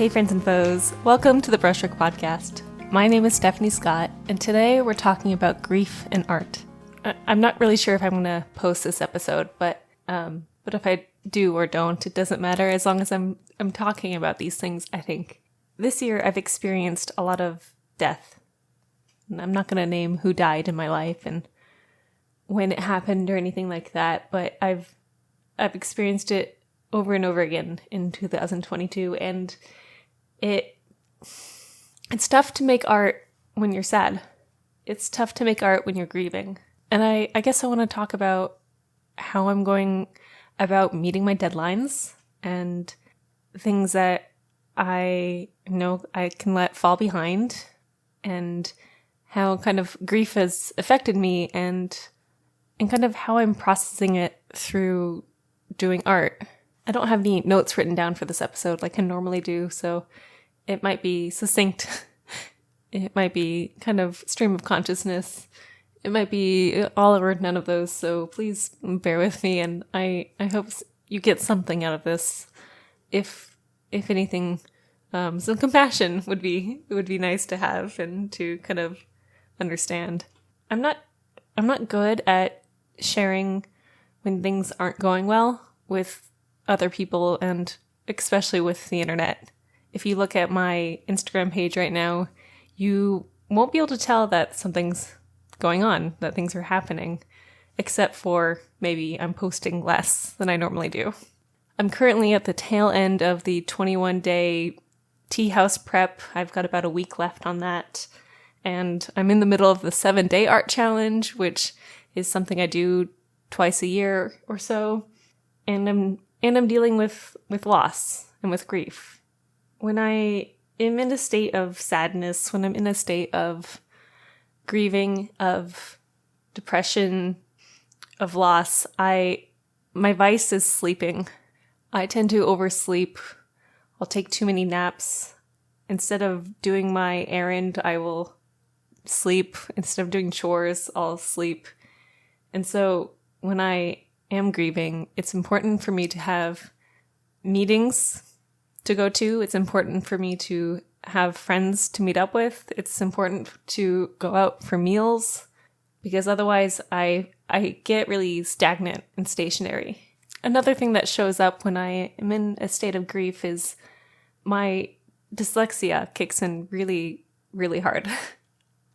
Hey friends and foes, welcome to the Brushwork Podcast. My name is Stephanie Scott, and today we're talking about grief and art. I'm not really sure if I'm going to post this episode, but if I do or don't, it doesn't matter as long as I'm talking about these things, I think. This year I've experienced a lot of death. And I'm not going to name who died in my life and when it happened or anything like that, but I've experienced it over and over again in 2022, and it's tough to make art when you're sad. It's tough to make art when you're grieving. And I guess I want to talk about how I'm going about meeting my deadlines and things that I know I can let fall behind, and how kind of grief has affected me and kind of how I'm processing it through doing art. I don't have any notes written down for this episode like I normally do, so it might be succinct. It might be kind of stream of consciousness. It might be all or none of those, so please bear with me, and I hope you get something out of this. If anything, some compassion would be nice to have and to kind of understand. I'm not good at sharing when things aren't going well with other people, and especially with the internet. If you look at my Instagram page right now, you won't be able to tell that something's going on, that things are happening, except for maybe I'm posting less than I normally do. I'm currently at the tail end of the 21-day tea house prep. I've got about a week left on that. And I'm in the middle of the 7-day art challenge, which is something I do twice a year or so. And I'm dealing with loss and with grief. When I am in a state of sadness, when I'm in a state of grieving, of depression, of loss, my vice is sleeping. I tend to oversleep. I'll take too many naps. Instead of doing my errand, I will sleep. Instead of doing chores, I'll sleep. And so when I am grieving, it's important for me to have meetings to go to. It's important for me to have friends to meet up with. It's important to go out for meals, because otherwise I get really stagnant and stationary. Another thing that shows up when I am in a state of grief is my dyslexia kicks in really, really hard.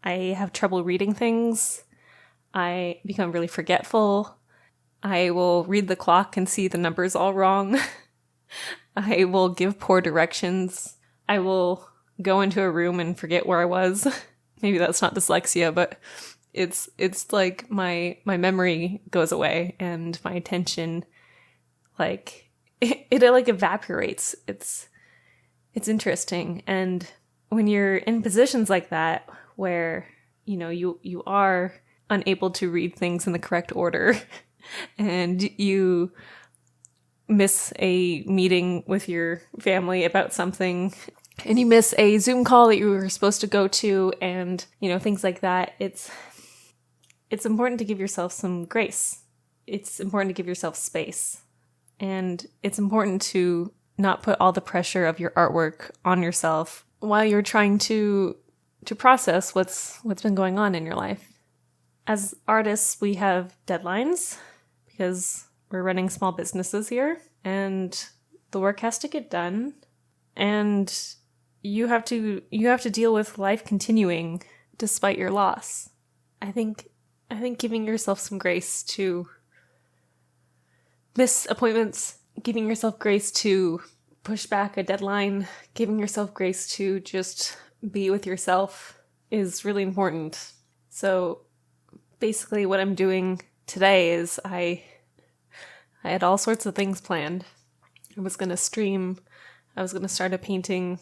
I have trouble reading things. I become really forgetful. I will read the clock and see the numbers all wrong. I will give poor directions. I will go into a room and forget where I was. Maybe that's not dyslexia, but it's like my memory goes away and my attention, like it like evaporates. It's interesting. And when you're in positions like that where, you are unable to read things in the correct order and you miss a meeting with your family about something, and you miss a Zoom call that you were supposed to go to, and, things like that, it's important to give yourself some grace. It's important to give yourself space. And it's important to not put all the pressure of your artwork on yourself while you're trying to process what's been going on in your life. As artists, we have deadlines because we're running small businesses here, and the work has to get done, and you have to deal with life continuing despite your loss. I think giving yourself some grace to miss appointments, giving yourself grace to push back a deadline, giving yourself grace to just be with yourself is really important. So basically what I'm doing today is I had all sorts of things planned. I was going to stream. I was going to start a painting.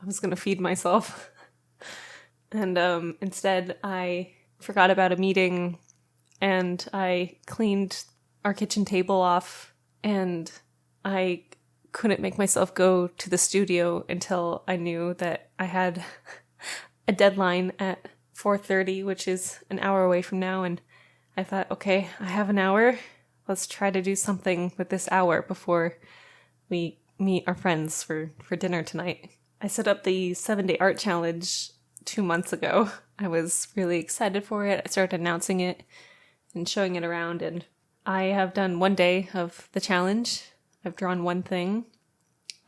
I was going to feed myself. And instead, I forgot about a meeting, and I cleaned our kitchen table off, and I couldn't make myself go to the studio until I knew that I had a deadline at 4:30, which is an hour away from now, and I thought, okay, I have an hour. Let's try to do something with this hour before we meet our friends for dinner tonight. I set up the 7-day art challenge 2 months ago. I was really excited for it. I started announcing it and showing it around, and I have done 1 day of the challenge. I've drawn one thing,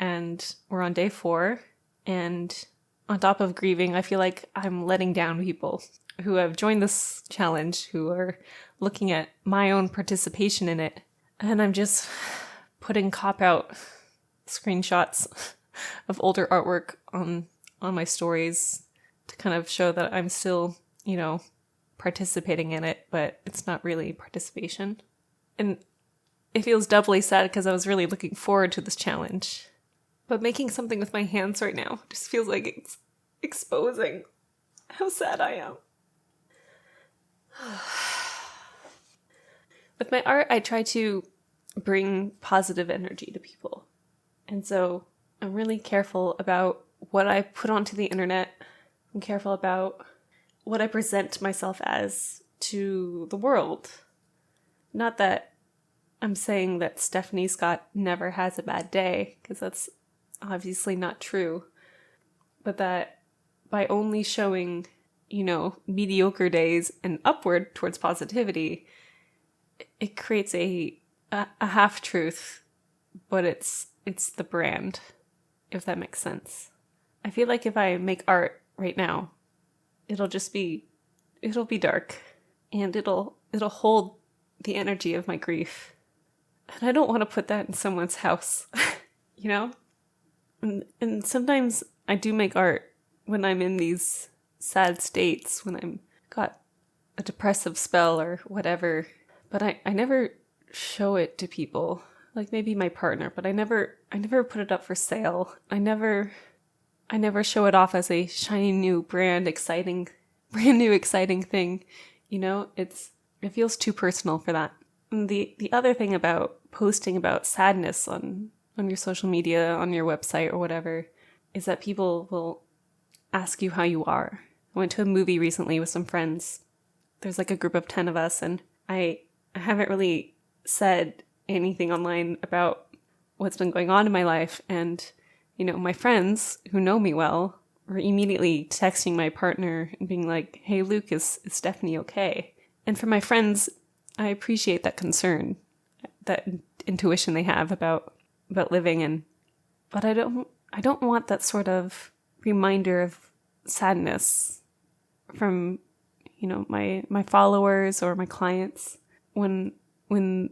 and we're on day 4. And on top of grieving, I feel like I'm letting down people who have joined this challenge, who are looking at my own participation in it. And I'm just putting cop-out screenshots of older artwork on my stories to kind of show that I'm still, participating in it, but it's not really participation. And it feels doubly sad because I was really looking forward to this challenge. But making something with my hands right now just feels like it's exposing how sad I am. With my art, I try to bring positive energy to people. And so I'm really careful about what I put onto the internet. I'm careful about what I present myself as to the world. Not that I'm saying that Stephanie Scott never has a bad day, because that's obviously not true. But that by only showing, mediocre days and upward towards positivity, it creates a half-truth, but it's the brand, if that makes sense. I feel like if I make art right now, it'll be dark, and it'll hold the energy of my grief. And I don't want to put that in someone's house, And sometimes I do make art when I'm in these sad states, when I'm got a depressive spell or whatever, but I never show it to people. Like maybe my partner, but I never put it up for sale. I never show it off as a shiny new brand new exciting thing. It feels too personal for that. And the other thing about posting about sadness on your social media, on your website or whatever, is that people will ask you how you are. I went to a movie recently with some friends. There's like a group of 10 of us, and I haven't really said anything online about what's been going on in my life. And, my friends who know me well were immediately texting my partner and being like, hey, Luke, is Stephanie okay? And for my friends, I appreciate that concern, that intuition they have about living, but I don't want that sort of reminder of sadness from, my followers or my clients when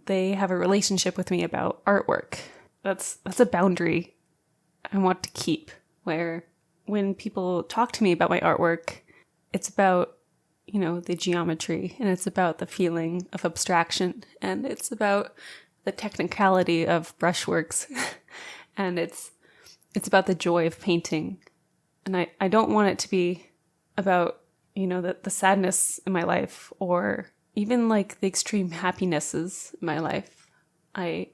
they have a relationship with me about artwork. That's a boundary I want to keep, where when people talk to me about my artwork, it's about, the geometry, and it's about the feeling of abstraction, and it's about the technicality of brushworks, and it's about the joy of painting. And I don't want it to be about, the sadness in my life, or even like the extreme happinesses in my life. I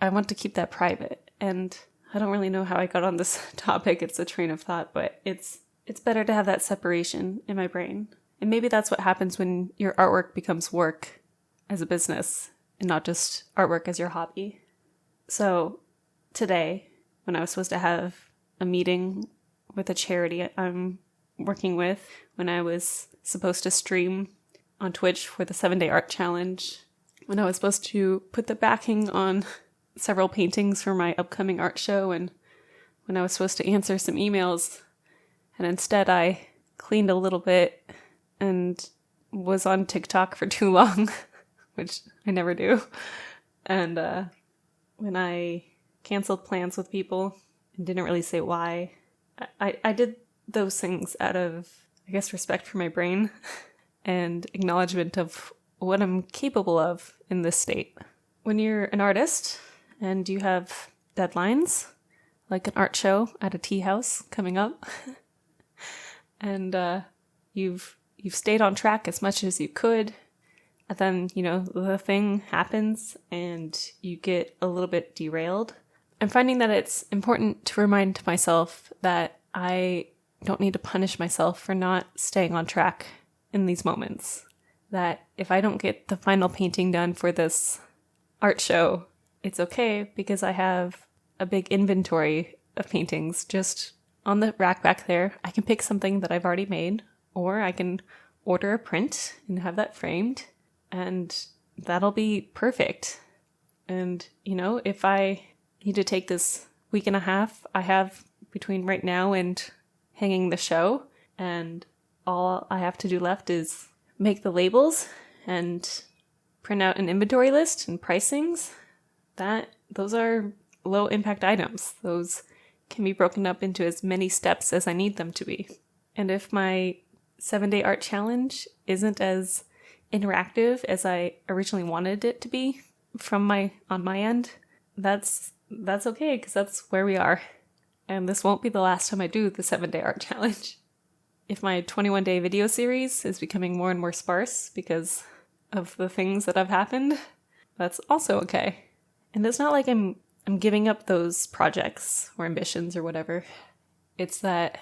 want to keep that private. And I don't really know how I got on this topic. It's a train of thought, but it's better to have that separation in my brain. And maybe that's what happens when your artwork becomes work as a business, and not just artwork as your hobby. So today, when I was supposed to have a meeting with a charity I'm working with, when I was supposed to stream on Twitch for the 7-day art challenge, when I was supposed to put the backing on several paintings for my upcoming art show, and when I was supposed to answer some emails, and instead I cleaned a little bit and was on TikTok for too long, which I never do. And when I canceled plans with people and didn't really say why, I did those things out of, I guess, respect for my brain and acknowledgement of what I'm capable of in this state. When you're an artist and you have deadlines, like an art show at a tea house coming up, and you've stayed on track as much as you could, and then, the thing happens and you get a little bit derailed. I'm finding that it's important to remind myself that I don't need to punish myself for not staying on track in these moments. That if I don't get the final painting done for this art show, it's okay, because I have a big inventory of paintings just on the rack back there, I can pick something that I've already made, or I can order a print and have that framed, and that'll be perfect. And, if I need to take this week and a half I have between right now and hanging the show, and all I have to do left is make the labels and print out an inventory list and pricings, those are low impact items. Those can be broken up into as many steps as I need them to be. And if my 7-day art challenge isn't as interactive as I originally wanted it to be on my end, that's okay, because that's where we are. And this won't be the last time I do the 7-day art challenge. If my 21-day video series is becoming more and more sparse because of the things that have happened, that's also okay. And it's not like I'm giving up those projects or ambitions or whatever. It's that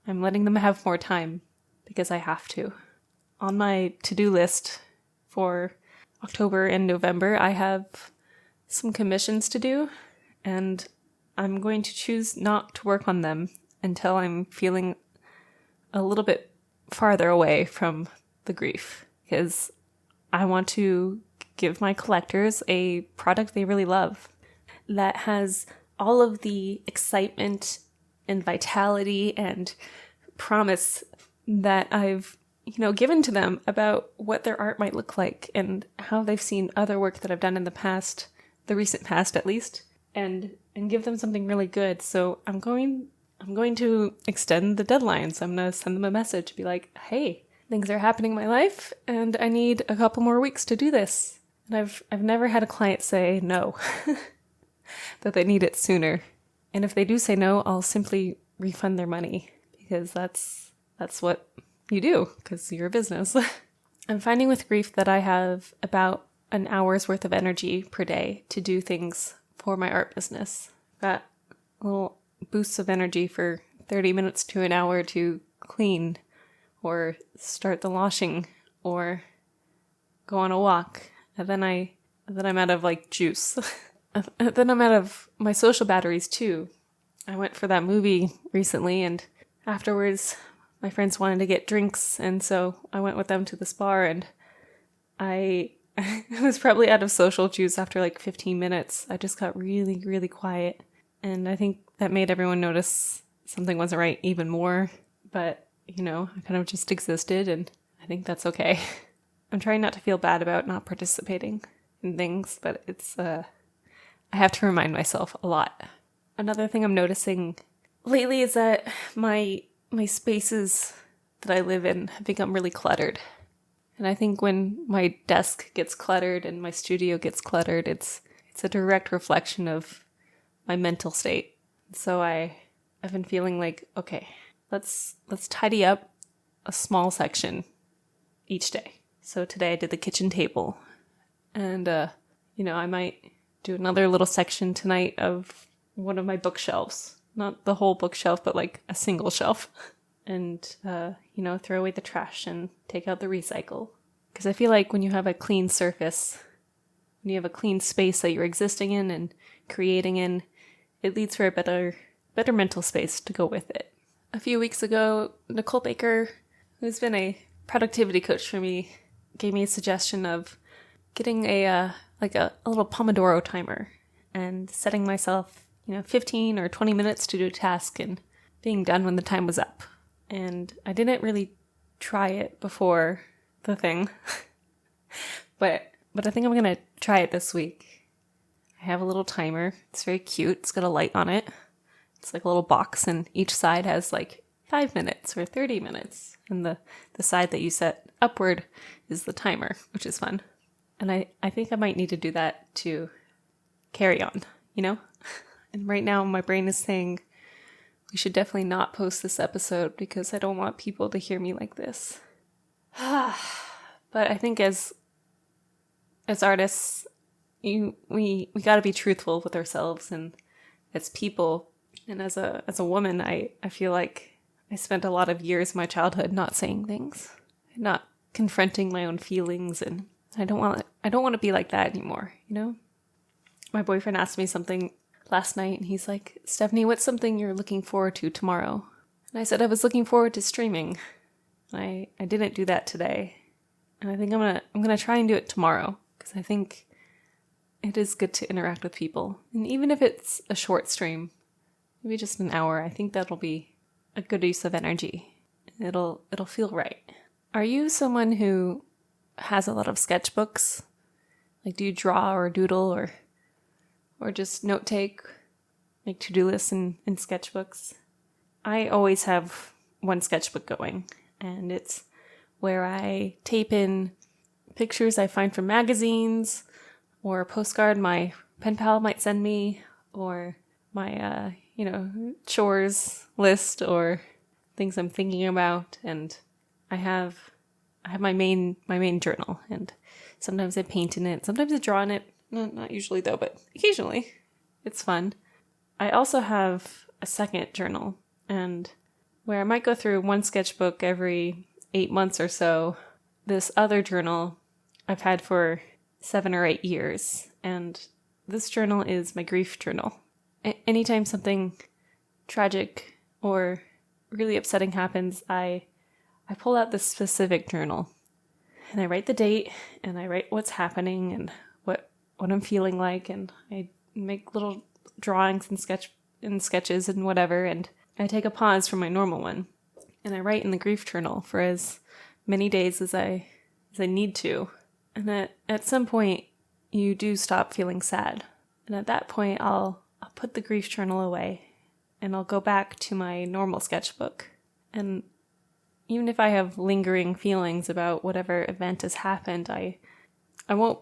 I'm letting them have more time because I have to. On my to-do list for October and November, I have some commissions to do, and I'm going to choose not to work on them until I'm feeling a little bit farther away from the grief, because I want to give my collectors a product they really love that has all of the excitement and vitality and promise that I've given to them about what their art might look like and how they've seen other work that I've done in the past, the recent past at least, and give them something really good. So I'm going to extend the deadlines. I'm going to send them a message, be like, hey, things are happening in my life and I need a couple more weeks to do this. And I've never had a client say no, that they need it sooner. And if they do say no, I'll simply refund their money, because that's what you do, because you're a business. I'm finding with grief that I have about an hour's worth of energy per day to do things for my art business. Got little boosts of energy for 30 minutes to an hour to clean or start the washing or go on a walk. And then I'm out of juice. And then I'm out of my social batteries too. I went for that movie recently, and afterwards my friends wanted to get drinks, and so I went with them to this bar, and I was probably out of social juice after 15 minutes. I just got really, really quiet, and I think that made everyone notice something wasn't right even more. But, I kind of just existed, and I think that's okay. I'm trying not to feel bad about not participating in things, but I have to remind myself a lot. Another thing I'm noticing lately is that my spaces that I live in have become really cluttered. And I think when my desk gets cluttered and my studio gets cluttered, it's a direct reflection of my mental state. So I've been feeling okay, let's tidy up a small section each day. So today I did the kitchen table, and I might do another little section tonight of one of my bookshelves. Not the whole bookshelf, but a single shelf. And, throw away the trash and take out the recycle. Because I feel like when you have a clean surface, when you have a clean space that you're existing in and creating in, it leads for a better mental space to go with it. A few weeks ago, Nicole Baker, who's been a productivity coach for me, gave me a suggestion of getting a little Pomodoro timer and setting myself 15 or 20 minutes to do a task and being done when the time was up. And I didn't really try it before the thing, but I think I'm going to try it this week. I have a little timer. It's very cute. It's got a light on it. It's like a little box, and each side has 5 minutes or 30 minutes. And the side that you set upward is the timer, which is fun. And I think I might need to do that to carry on, And right now my brain is saying we should definitely not post this episode because I don't want people to hear me like this. But I think as artists, we got to be truthful with ourselves and as people. And as a woman, I feel like I spent a lot of years of my childhood not saying things, not confronting my own feelings, and I don't want to be like that anymore, My boyfriend asked me something last night, and he's like, Stephanie, what's something you're looking forward to tomorrow? And I said I was looking forward to streaming. I didn't do that today. And I think I'm gonna try and do it tomorrow, because I think it is good to interact with people. And even if it's a short stream, maybe just an hour, I think that'll be a good use of energy. It'll feel right. Are you someone who has a lot of sketchbooks? Like, do you draw or doodle or just note take, make to-do lists in sketchbooks? I always have one sketchbook going, and it's where I tape in pictures I find from magazines, or a postcard my pen pal might send me, or my, chores list, or things I'm thinking about. And I have my main journal, and sometimes I paint in it, sometimes I draw in it. Not usually though, but occasionally. It's fun. I also have a second journal, and where I might go through one sketchbook every 8 months or so. This other journal I've had for 7 or 8 years, and this journal is my grief journal. Anytime something tragic or really upsetting happens, I pull out this specific journal, and I write the date, and I write what's happening and what I'm feeling like, and I make little drawings and sketches and whatever, and I take a pause from my normal one, and I write in the grief journal for as many days as I need to. And at some point, you do stop feeling sad. And at that point, I'll put the grief journal away, and I'll go back to my normal sketchbook. And even if I have lingering feelings about whatever event has happened, I won't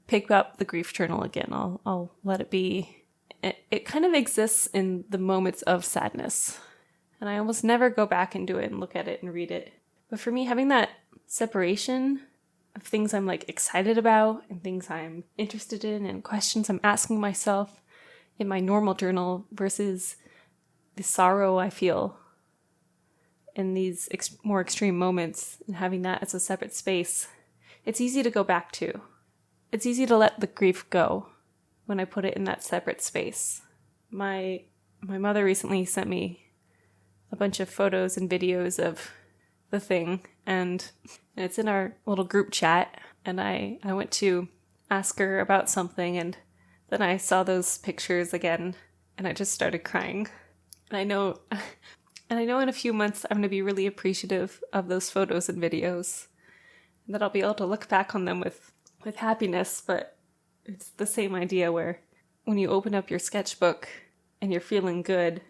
pick up the grief journal again. I'll let it be. It kind of exists in the moments of sadness, and I almost never go back and do it and look at it and read it. But for me, having that separation of things I'm like excited about and things I'm interested in and questions I'm asking myself in my normal journal versus the sorrow I feel in these more extreme moments, and having that as a separate space, it's easy to go back to. It's easy to let the grief go when I put it in that separate space. My mother recently sent me a bunch of photos and videos of the thing, and it's in our little group chat, and I went to ask her about something, and then I saw those pictures again, and I just started crying. And I know in a few months I'm going to be really appreciative of those photos and videos, and that I'll be able to look back on them with happiness. But it's the same idea where when you open up your sketchbook and you're feeling good,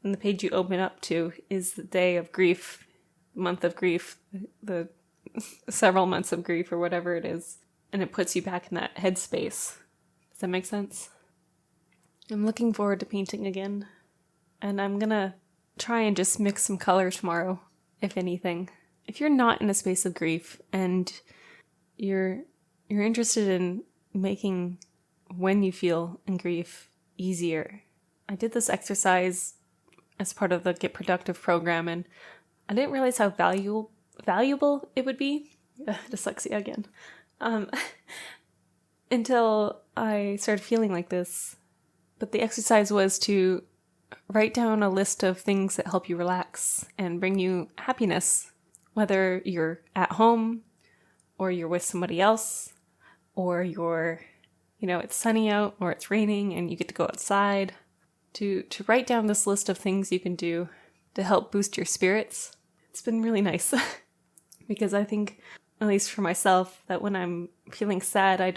and the page you open up to is the day of grief, month of grief, the several months of grief or whatever it is, and it puts you back in that headspace. Does that make sense? I'm looking forward to painting again, and I'm gonna try and just mix some color tomorrow, if anything. If you're not in a space of grief and you're interested in making when you feel in grief easier, I did this exercise as part of the Get Productive program, and I didn't realize how valuable it would be. Dyslexia again. Until I started feeling like this. But the exercise was to write down a list of things that help you relax and bring you happiness, whether you're at home or you're with somebody else, or it's sunny out or it's raining and you get to go outside, to write down this list of things you can do to help boost your spirits. It's been really nice because I think, at least for myself, that when I'm feeling sad, it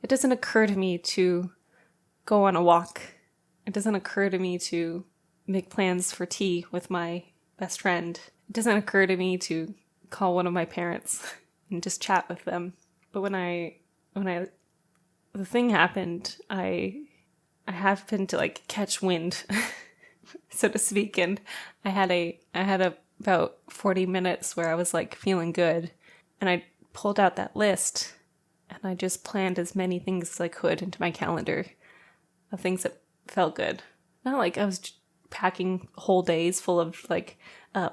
doesn't occur to me to go on a walk. It doesn't occur to me to make plans for tea with my best friend. It doesn't occur to me to call one of my parents and just chat with them. But when the thing happened, I happened to like catch wind, so to speak, and I had about 40 minutes where I was like feeling good, and I pulled out that list and I just planned as many things as I could into my calendar of things that felt good. Not like I was packing whole days full of like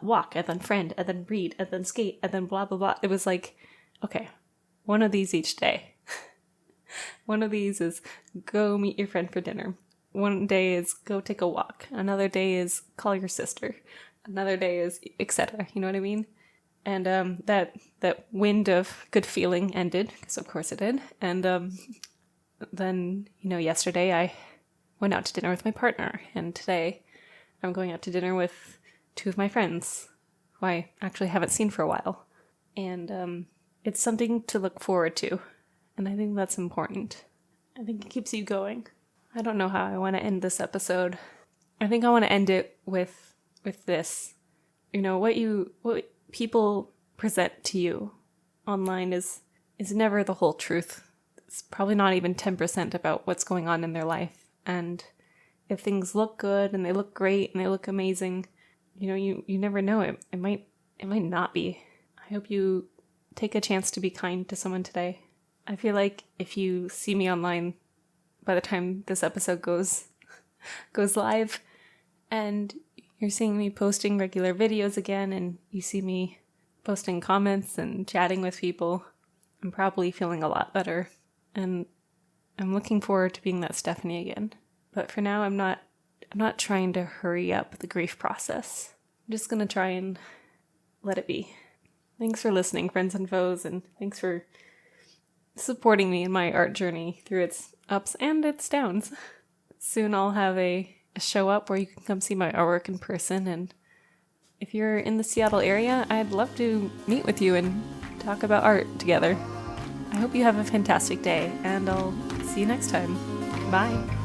walk and then friend and then read and then skate and then blah blah blah. It was like, okay, one of these each day. One of these is go meet your friend for dinner. one day is go take a walk. Another day is call your sister. Another day is etc. You know what I mean? And that wind of good feeling ended, because of course it did. And then, yesterday I went out to dinner with my partner. And today I'm going out to dinner with 2 of my friends who I actually haven't seen for a while. And it's something to look forward to. And I think that's important. I think it keeps you going. I don't know how I want to end this episode. I think I want to end it with this. What people present to you online is never the whole truth. It's probably not even 10% about what's going on in their life. And if things look good and they look great and they look amazing, you never know. It might not be. I hope you take a chance to be kind to someone today. I feel like if you see me online by the time this episode goes live, and you're seeing me posting regular videos again, and you see me posting comments and chatting with people, I'm probably feeling a lot better. And I'm looking forward to being that Stephanie again. But for now, I'm not trying to hurry up the grief process. I'm just going to try and let it be. Thanks for listening, friends and foes, and thanks for supporting me in my art journey through its ups and its downs. Soon I'll have a show up where you can come see my artwork in person, and if you're in the Seattle area, I'd love to meet with you and talk about art together. I hope you have a fantastic day, and I'll see you next time. Bye.